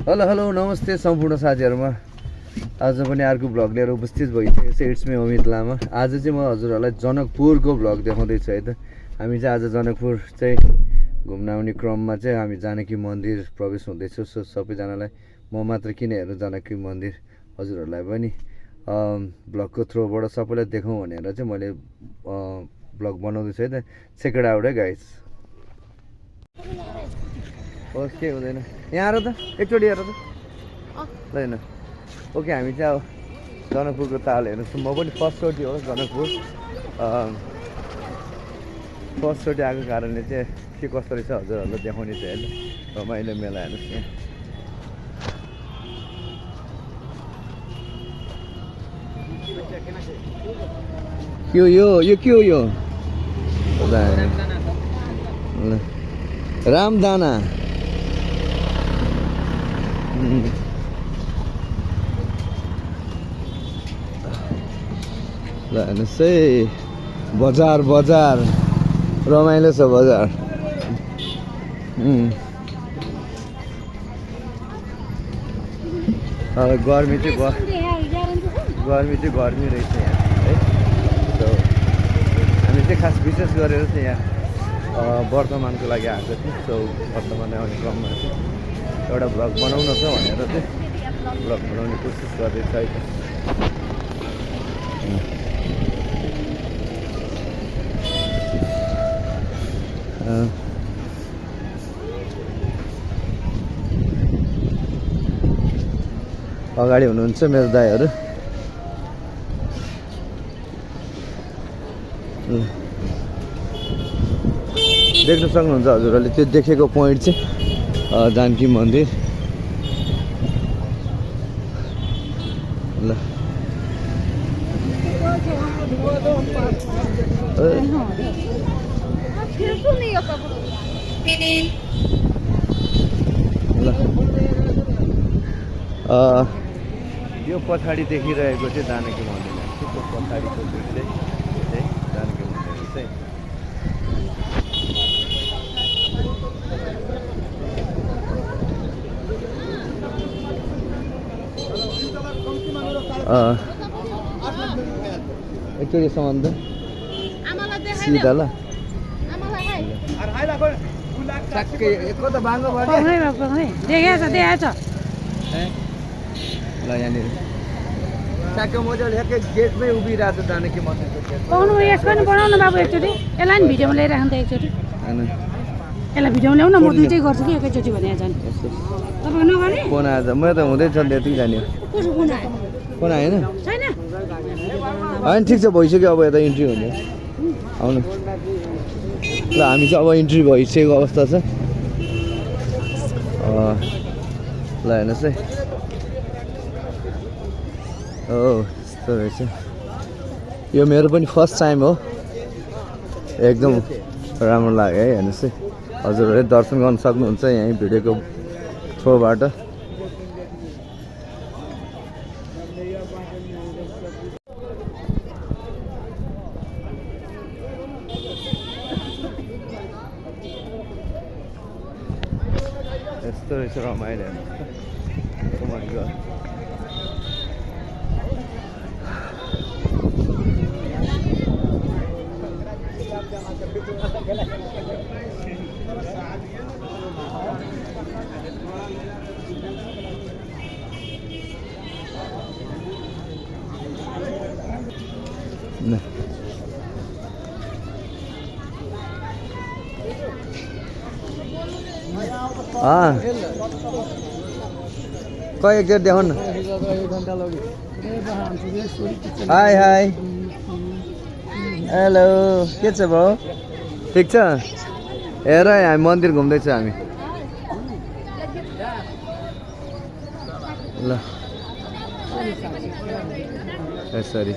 Hello hello नमस्ते सम्पूर्ण साथीहरुमा आज पनि अर्को भ्लग लिएर उपस्थित भइसकेको छ। इट्स मी अमित लामा। आज चाहिँ म हजुरहरुलाई जनकपुरको भ्लग देखाउँदै छु है त। हामी चाहिँ आज जनकपुर चाहिँ घुम्न आउने क्रममा चाहिँ हामी जानकी मन्दिर प्रवेश हुँदैछौँ। सो सबैजनालाई म मात्र किन हेर्नु जानकी मन्दिर हजुरहरुलाई पनि भ्लगको थ्रुबाट सबैलाई देखाउँ भनेर चाहिँ मैले भ्लग बनाउँदै छु है त। चेक इट आउट है गाइस। होस् के हुँदैन यहाँ आएर त एकचोटि हेर त ल हेर्नु। ओके हामी चाहिँ अब जनकपुरको ताल हेर्नुहोस्। म पनि फर्स्टचोटि हो जनकपुर। फर्स्टचोटि आएको कारणले चाहिँ के कस्तो रहेछ हजुरहरूलाई देखाउने चाहिँ होइन। रमाइलो मेला हेर्नुहोस् यहाँ। के हो यो के हो यो रामदाना ल हेर्नुहोस् है बजार बजार रमाइलो छ बजार। गर्मी चाहिँ गर्मी रहेछ यहाँ है। सो हामी चाहिँ खास विशेष गरेर चाहिँ यहाँ वर्तमानको लागि आएको थियौँ। सो वर्तमान आउने क्रममा चाहिँ एउटा भ्लग बनाउन छ भनेर चाहिँ भ्लग बनाउने कोसिस गर्दैछ है त। अगाडि हुनुहुन्छ मेरो दाइहरू। देख्न सक्नुहुन्छ हजुरहरूले त्यो देखेको पोइन्ट चाहिँ जानकी मन्दिर। ल यो पछाडि देखिरहेको चाहिँ जानकी मन्दिर हो। त्यो पछाडिको चाहिँ जानकी मन्दिर चाहिँ एकचोटि सामान त सिधा ल ठ्याक्कै एको त बाङ्गो भयो देखाएछ ल यहाँनिर ठ्याक्कै मजाले ठ्याक्कै गेटमै उभिरहेको छ जानकी मन्दिरको गेट। यसको नि बनाउनु बाबु एकचोटि यसलाई नि भिडियोमा ल्याइराख्नु त एकचोटि। यसलाई भिडियोमा ल्याउन म दुइटै गर्छु कि एकैचोटि भने जाने तपाईँ नगर्ने फोन आएछ म त हुँदैछ त्यति जाने फोन आएन होइन ठिक छ भइसक्यो। अब यता इन्ट्री हुने आउनु ल। हामी चाहिँ अब इन्ट्री भइसकेको अवस्था छ। ल हेर्नुहोस् है यस्तो रहेछ। यो मेरो पनि फर्स्ट टाइम हो। एकदम राम्रो लाग्यो है। हेर्नुहोस् है हजुरहरूले दर्शन गर्न सक्नुहुन्छ यहीँ भिडियोको थ्रुबाट। यस्तो रहेछ रमाइलो। Oh my God. कहीं एक देखो ना। हाय हाय हेलो के छ ब्रो ठीक छ। हेर हामी मन्दिर घुम्दैछ हामी ल सरी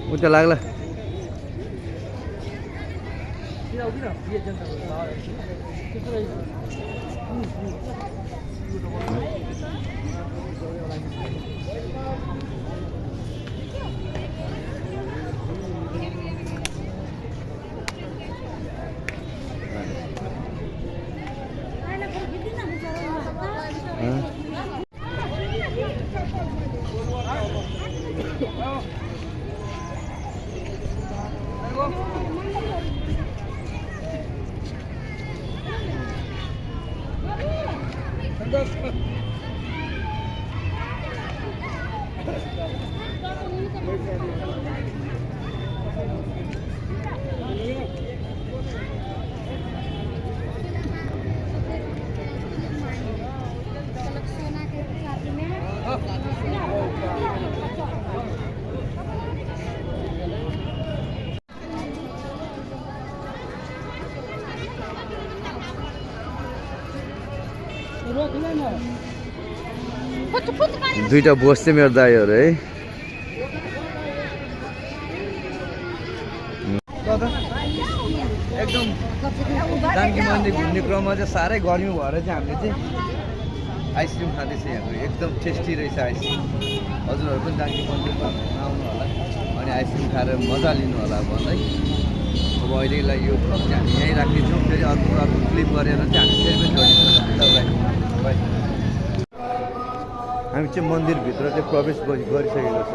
उता लाग्ला दुईटा बोस चाहिँ मेरो दाइहरू है एकदम जानकी मन्दिर घुम्ने क्रममा चाहिँ साह्रै गर्मी भएर चाहिँ हामीले चाहिँ आइसक्रिम खाँदैछ यहाँको एकदम टेस्टी रहेछ आइसक्रिम हजुरहरू पनि जानकी मन्दिरमा आउनु होला अनि आइसक्रिम खाएर मजा लिनु होला भन्दै अब अहिलेलाई यो ब्लग चाहिँ हामी यहीँ राख्नेछौँ फेरि अर्को क्लिप गरेर चाहिँ हामी फेरि पनि जोडिन्छौँ हामी चाहिँ मन्दिरभित्र चाहिँ प्रवेश गरिसकेको छ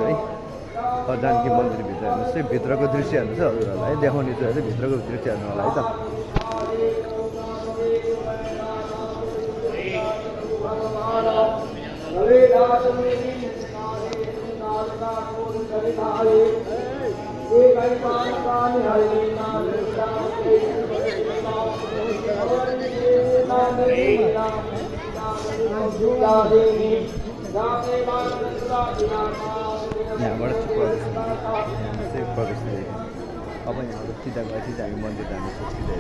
है जानकी मन्दिरभित्र हेर्नुहोस् है भित्रको दृश्य हेर्नुहोस् है हजुरहरूलाई है देखाउने चाहिँ है भित्रको दृश्य हेर्नु होला है त यहाँबाट चाहिँ प्रवेश लिएको अब यहाँबाट सिधा गए सिधा हामी मन्दिर जानु सिधा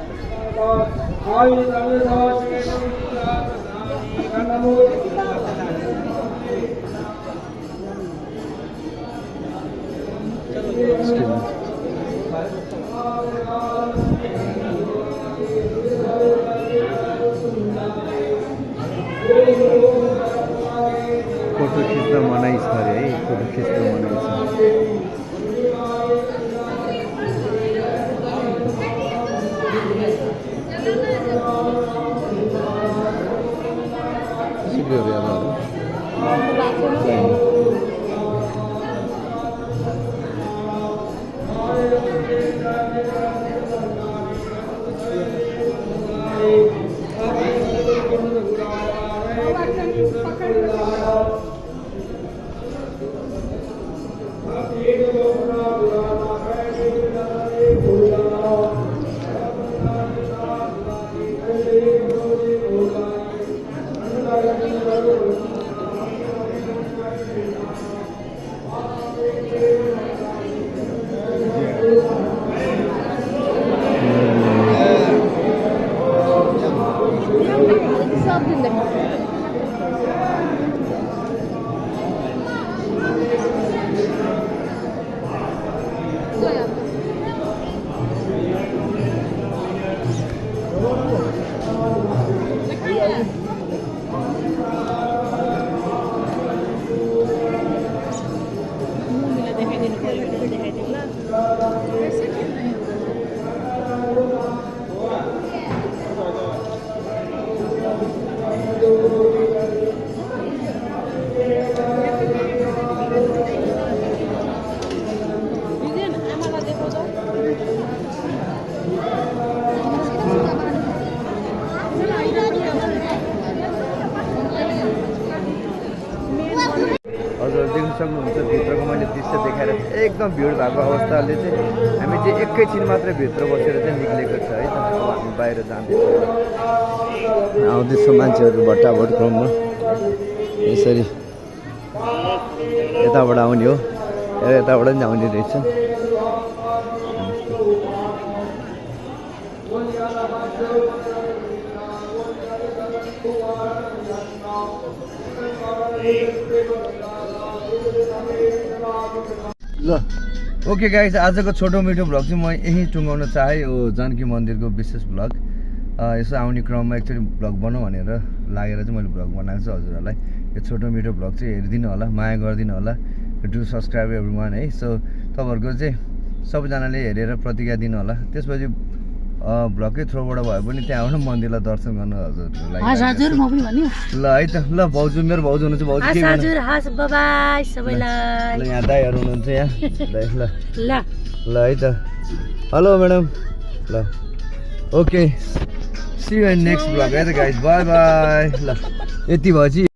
फोटो खिच्न मनाइ छ अरे है फोटो खिच्न मनाइ छ सक्नुहुन्छ भित्रको मैले दृश्य देखाएर एकदम भिड भएको अवस्थाले चाहिँ हामी चाहिँ एकैछिन मात्रै भित्र बसेर चाहिँ निक्लेको छ है त अब हामी बाहिर जाँदैछौँ आउँदैछ मान्छेहरू भट्टाभट क्रममा यसरी यताबाट आउने हो यताबाट पनि आउने रहेछ ल ओके गाइज आजको छोटो मिठो भ्लग चाहिँ म यहीँ टुङ्गाउन चाहेँ यो जानकी मन्दिरको विशेष भ्लग यसो आउने क्रममा एकचोटि भ्लग बनाऊ भनेर लागेर चाहिँ मैले भ्लग बनाएको छु हजुरहरूलाई यो छोटो मिठो भ्लग चाहिँ हेरिदिनु होला माया गरिदिनु होला डु सब्सक्राइब एभ्री वान है सो तपाईँहरूको चाहिँ सबैजनाले हेरेर प्रतिज्ञा दिनु होला त्यसपछि भ्लगकै थ्रोबाट भए पनि त्यहाँबाट मन्दिरलाई दर्शन गर्नु हजुरहरूलाई हजुर म पनि भन्यो ल है त ल भाउजू मेरो भाउजू हुनुहुन्छ भाउजू के गर्नु हजुर हस् बाइ सबैलाई ल यहाँ दाइहरू हुनुहुन्छ यहाँ ल ल ल है त हेलो म्याडम ल okay see you in next vlog है त गाइज बाई बाई ल यति भएपछि